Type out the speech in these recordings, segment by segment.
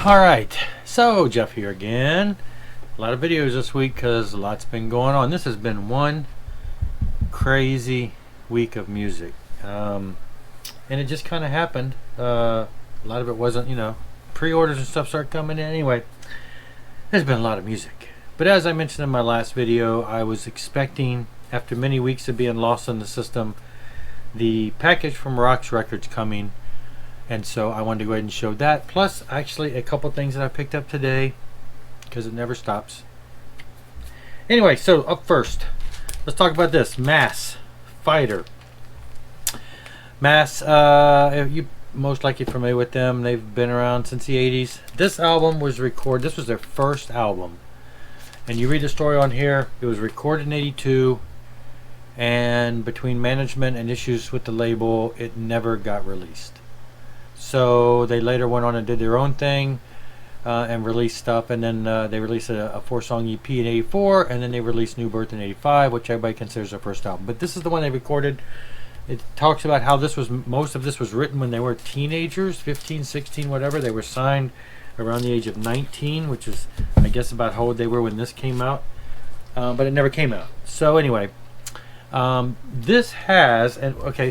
Alright, so Jeff here again. A lot of videos this week because a lot's been going on. This has been one crazy week of music. And it just kind of happened. A lot of it wasn't, pre-orders and stuff start coming in. Anyway, there's been a lot of music. But as I mentioned in my last video, I was expecting, after many weeks of being lost in the system, the package from Roxx Records coming. And so I wanted to go ahead and show that. Plus, actually, a couple things that I picked up today, because it never stops. Anyway, so up first, let's talk about this Mass Fighter. Mass, you most likely familiar with them. They've been around since the 80s. This album was recorded. This was their first album. And you read the story on here. It was recorded in 82. And between management and issues with the label, it never got released. So they later went on and did their own thing and released stuff, and then they released a 4-song EP in 84, and then they released New Birth in 85, which everybody considers their first album. But this is the one they recorded. It talks about how most of this was written when they were teenagers, 15, 16, whatever. They were signed around the age of 19, which is, I guess, about how old they were when this came out. But it never came out. So anyway, this has,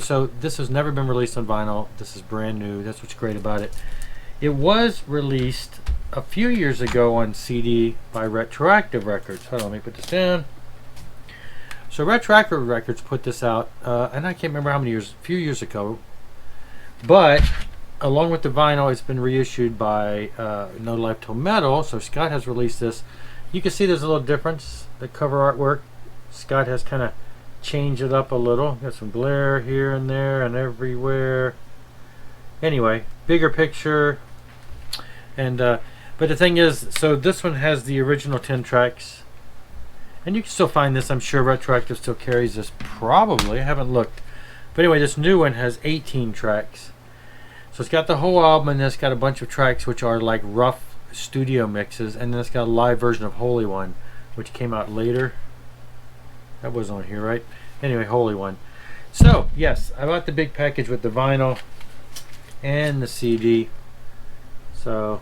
so this has never been released on vinyl. This is brand new. That's what's great about it. It was released a few years ago on CD by Retroactive Records. Hold on, let me put this down. So Retroactive Records put this out, and I can't remember how many years, a few years ago. But along with the vinyl, it's been reissued by No Life Till Metal. So Scott has released this. You can see there's a little difference. The cover artwork, Scott has kind of change it up a little. Got some glare here and there and everywhere. Anyway, bigger picture. And but the thing is, so this one has the original 10 tracks, and you can still find this. I'm sure Retroactive still carries this, probably. I haven't looked, but anyway, this new one has 18 tracks. So it's got the whole album, and then it's got a bunch of tracks which are like rough studio mixes, and then it's got a live version of Holy One, which came out later. That was on here, right? Anyway, Holy One. So, yes, I bought the big package with the vinyl and the CD. So,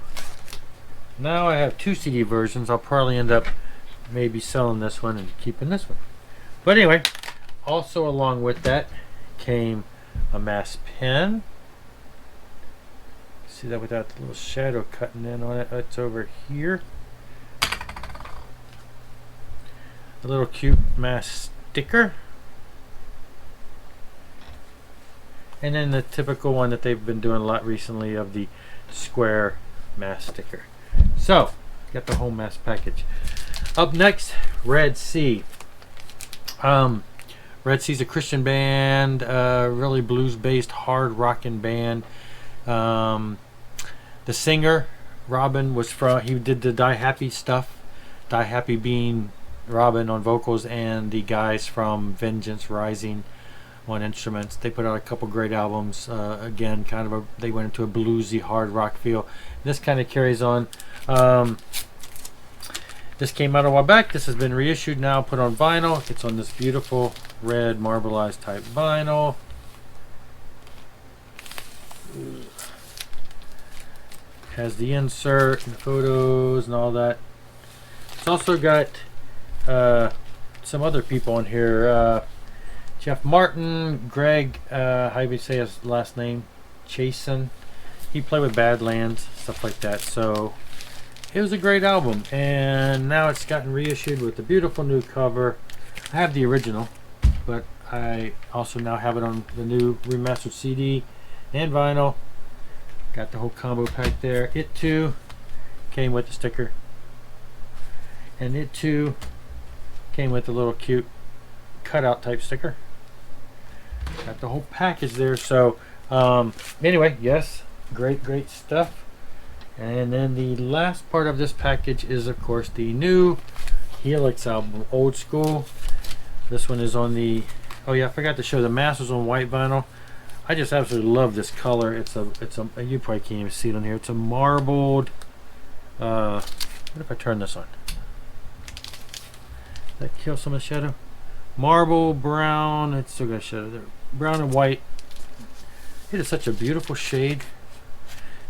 now I have 2 CD versions. I'll probably end up maybe selling this one and keeping this one. But anyway, also along with that came a Mass pen. See that without the little shadow cutting in on it? That's over here. A little cute Mass sticker, and then the typical one that they've been doing a lot recently of the square Mass sticker. So got the whole Mass package. Up next, Red Sea. Red Sea's a Christian band, really blues based, hard rocking band. The singer Robin was he did the Die Happy stuff, Die Happy being Robin on vocals, and the guys from Vengeance Rising on instruments. They put out a couple great albums. Again, they went into a bluesy hard rock feel. This kind of carries on. This came out a while back. This has been reissued now, put on vinyl. It's on this beautiful red marbleized type vinyl. Has the insert and the photos and all that. It's also got some other people on here. Jeff Martin, Greg, how do you say his last name? Chasen. He played with Badlands, stuff like that. So it was a great album, and now it's gotten reissued with a beautiful new cover. I have the original, but I also now have it on the new remastered CD and vinyl. Got the whole combo pack there. It too came with the sticker, and it too came with a little cute cutout type sticker. Got the whole package there. So anyway, yes, great stuff. And then the last part of this package is, of course, the new Helix album, Old School. This one is on the, oh yeah, I forgot to show the Masters on white vinyl. I just absolutely love this color. It's a you probably can't even see it on here. It's a marbled, what if I turn this on? Does that kill some of the shadow? Marble brown, it's still got shadow there. Brown and white. It is such a beautiful shade.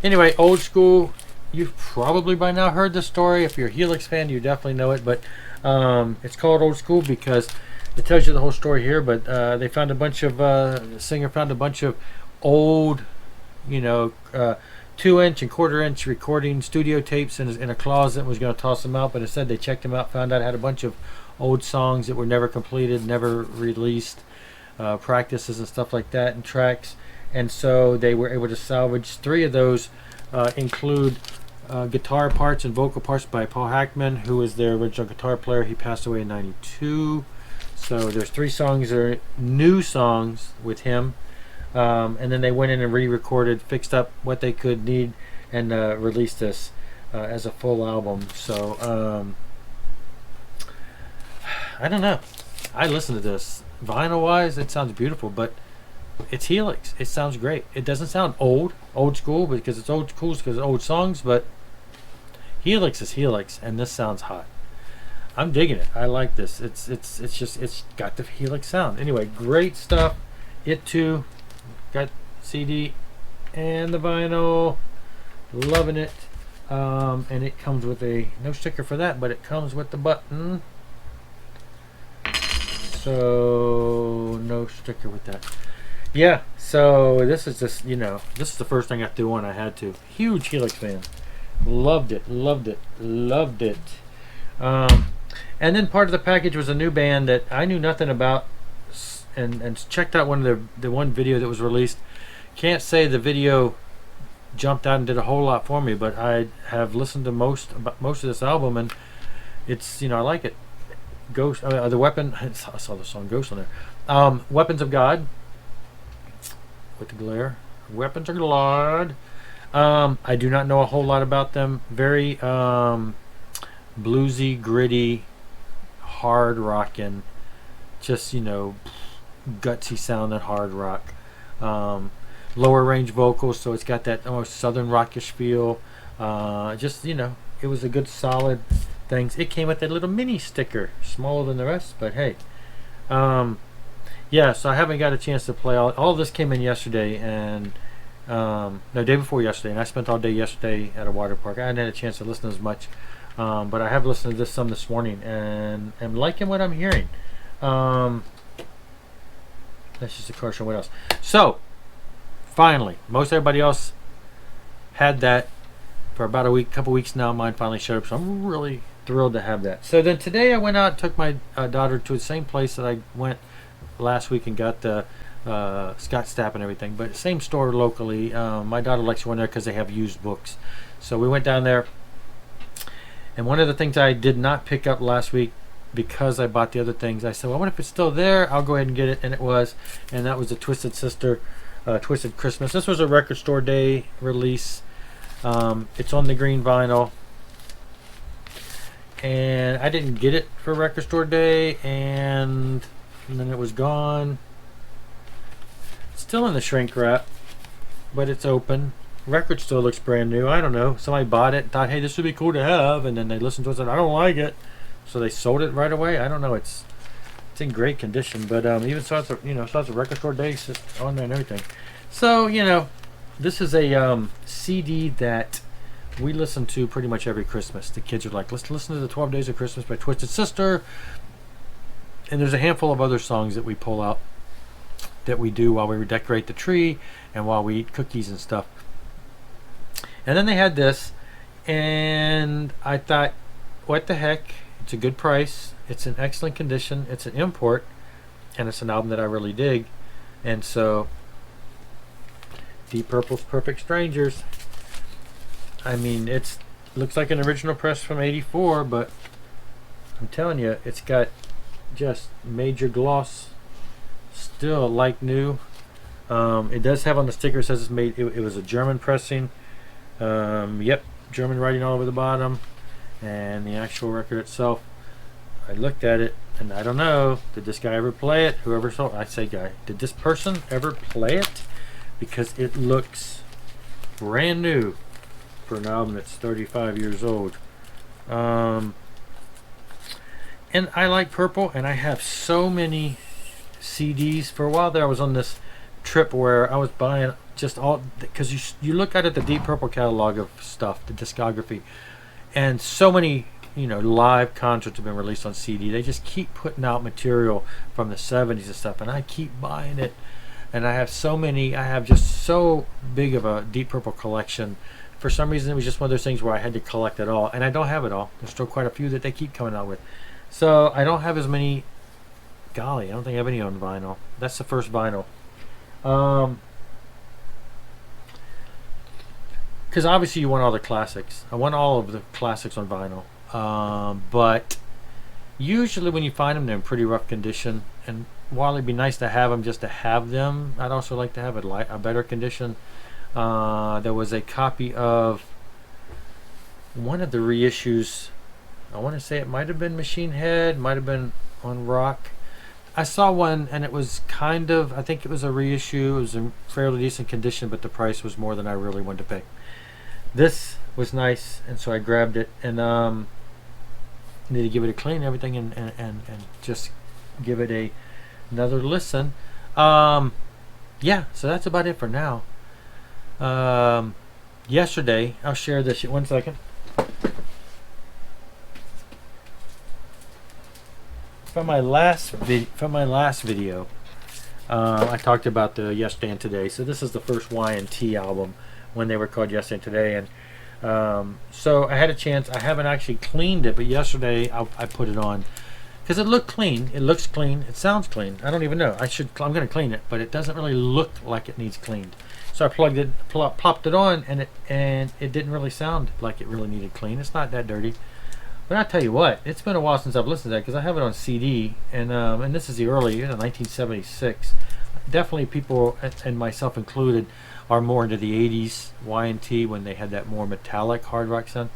Anyway, Old School you've probably by now heard the story. If you're a Helix fan, you definitely know it. But it's called Old School because it tells you the whole story here. But they found a bunch of the singer found a bunch of old, you know, 2-inch and quarter-inch recording studio tapes in a closet and was going to toss them out. But instead, they checked them out, found out had a bunch of old songs that were never completed, never released, practices and stuff like that, and tracks. And so they were able to salvage 3 of those. Include guitar parts and vocal parts by Paul Hackman, who was their original guitar player. He passed away in '92. So there's 3 songs that are new songs with him. And then they went in and re-recorded, fixed up what they could need, and released this as a full album. So I don't know. I listened to this. Vinyl-wise, it sounds beautiful, but it's Helix. It sounds great. It doesn't sound old school because it's old school because it's old songs, but Helix is Helix, and this sounds hot. I'm digging it. I like this. It's got the Helix sound. Anyway, great stuff. It too got CD and the vinyl. Loving it. And it comes with no sticker for that, but it comes with the button. So no sticker with that. Yeah, so this is just, this is the first thing I threw on. I had to. Huge Helix fan. Loved it. And then part of the package was a new band that I knew nothing about, and checked out one of the one video that was released. Can't say the video jumped out and did a whole lot for me, but I have listened to most of this album, and it's, I like it. Ghost, the Weapon. I saw the song Ghost on there. Weapons of God. With the glare. Weapons of God. I do not know a whole lot about them. Very bluesy, gritty, hard rockin', just gutsy sound and hard rock. Lower range vocals, so it's got that almost southern rockish feel. It was a good solid things. It came with that little mini sticker, smaller than the rest, but hey. Yeah, so I haven't got a chance to play all of this. Came in yesterday, and day before yesterday, and I spent all day yesterday at a water park. I hadn't had a chance to listen as much, but I have listened to this some this morning, and am liking what I'm hearing. That's just a car show. What else? So, finally, most everybody else had that for about a couple weeks now. Mine finally showed up, so I'm really thrilled to have that. So then today I went out and took my daughter to the same place that I went last week and got the Scott Stapp and everything, but same store locally. My daughter likes to go in there because they have used books. So we went down there, and one of the things I did not pick up last week because I bought the other things, I said, well, I wonder if it's still there. I'll go ahead and get it, and it was, and that was the Twisted Sister, Twisted Christmas. This was a Record Store Day release. It's on the green vinyl, and I didn't get it for Record Store Day, and then it was gone. Still in the shrink wrap, but it's open. Record still looks brand new. I don't know. Somebody bought it, thought, hey, this would be cool to have, and then they listened to it and said, I don't like it, so they sold it right away. I don't know. It's in great condition, but even so, it's a Record Store Day on there and everything. So this is a CD that we listen to pretty much every Christmas. The kids are like, let's listen to the 12 Days of Christmas by Twisted Sister. And there's a handful of other songs that we pull out that we do while we decorate the tree and while we eat cookies and stuff. And then they had this, and I thought, what the heck? It's a good price. It's in excellent condition. It's an import, and it's an album that I really dig. And so, Deep Purple's Perfect Strangers. I mean, it looks like an original press from '84, but I'm telling you, it's got just major gloss, still like new. It does have on the sticker, it says it's made, it was a German pressing. Yep, German writing all over the bottom, and the actual record itself, I looked at it and I don't know, did this guy ever play it? Whoever sold, I say guy, did this person ever play it? Because it looks brand new for an album that's 35 years old. And I like purple, and I have so many CDs. For a while there, I was on this trip where I was buying just all because you look at it, the Deep Purple catalog of stuff, the discography, and so many live concerts have been released on CD. They just keep putting out material from the 70s and stuff, and I keep buying it. And I have so many. I have just so big of a Deep Purple collection. For some reason, it was just one of those things where I had to collect it all, and I don't have it all. There's still quite a few that they keep coming out with. So I don't have as many. Golly, I don't think I have any on vinyl. That's the first vinyl. Because obviously you want all the classics. I want all of the classics on vinyl. But usually when you find them, they're in pretty rough condition. And while it'd be nice to have them just to have them, I'd also like to have a better condition. There was a copy of one of the reissues. I want to say it might have been Machine Head, might have been on Rock. I saw one and it was kind of, I think it was a reissue. It was in fairly decent condition, but the price was more than I really wanted to pay. This was nice, and so I grabbed it, and need to give it a clean, everything, and just give it another listen. Yeah, so that's about it for now. Yesterday, I'll share this. 1 second. From my last video, I talked about the Yesterday and Today. So this is the first Y&T album when they were called Yesterday and Today, and so I had a chance. I haven't actually cleaned it, but yesterday I put it on because it looked clean. It looks clean. It sounds clean. I don't even know. I'm going to clean it, but it doesn't really look like it needs cleaned. So I plugged it, plopped it on, and it didn't really sound like it really needed clean. It's not that dirty. But I tell you what, it's been a while since I've listened to that because I have it on CD, and this is the early 1976. Definitely people, and myself included, are more into the 80s Y&T when they had that more metallic hard rock sound.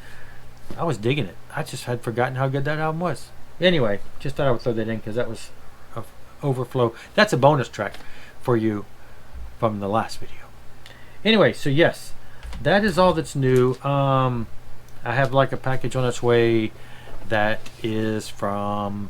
I was digging it. I just had forgotten how good that album was. Anyway, just thought I would throw that in because that was a overflow. That's a bonus track for you from the last video. Anyway, so yes, that is all that's new. I have like a package on its way that is from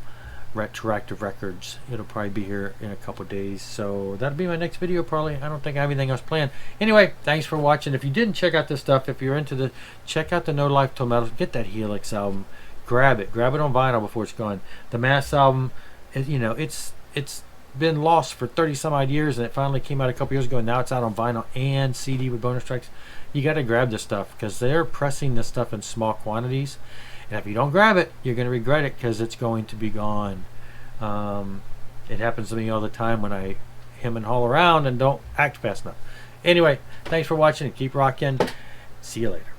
Retroactive Records. It'll probably be here in a couple days, so that'll be my next video probably. I don't think I have anything else planned. Anyway, thanks for watching. If you didn't check out this stuff, if you're into check out the No Life Till Metal. Get that Helix album. Grab it on vinyl before it's gone. The Mass album, it's been lost for 30 some odd years, and it finally came out a couple years ago, and now it's out on vinyl and CD with bonus tracks. You got to grab this stuff because they're pressing this stuff in small quantities, and if you don't grab it, you're going to regret it because it's going to be gone. It happens to me all the time when I hem and haul around and don't act fast enough. Anyway, thanks for watching and keep rocking. See you later.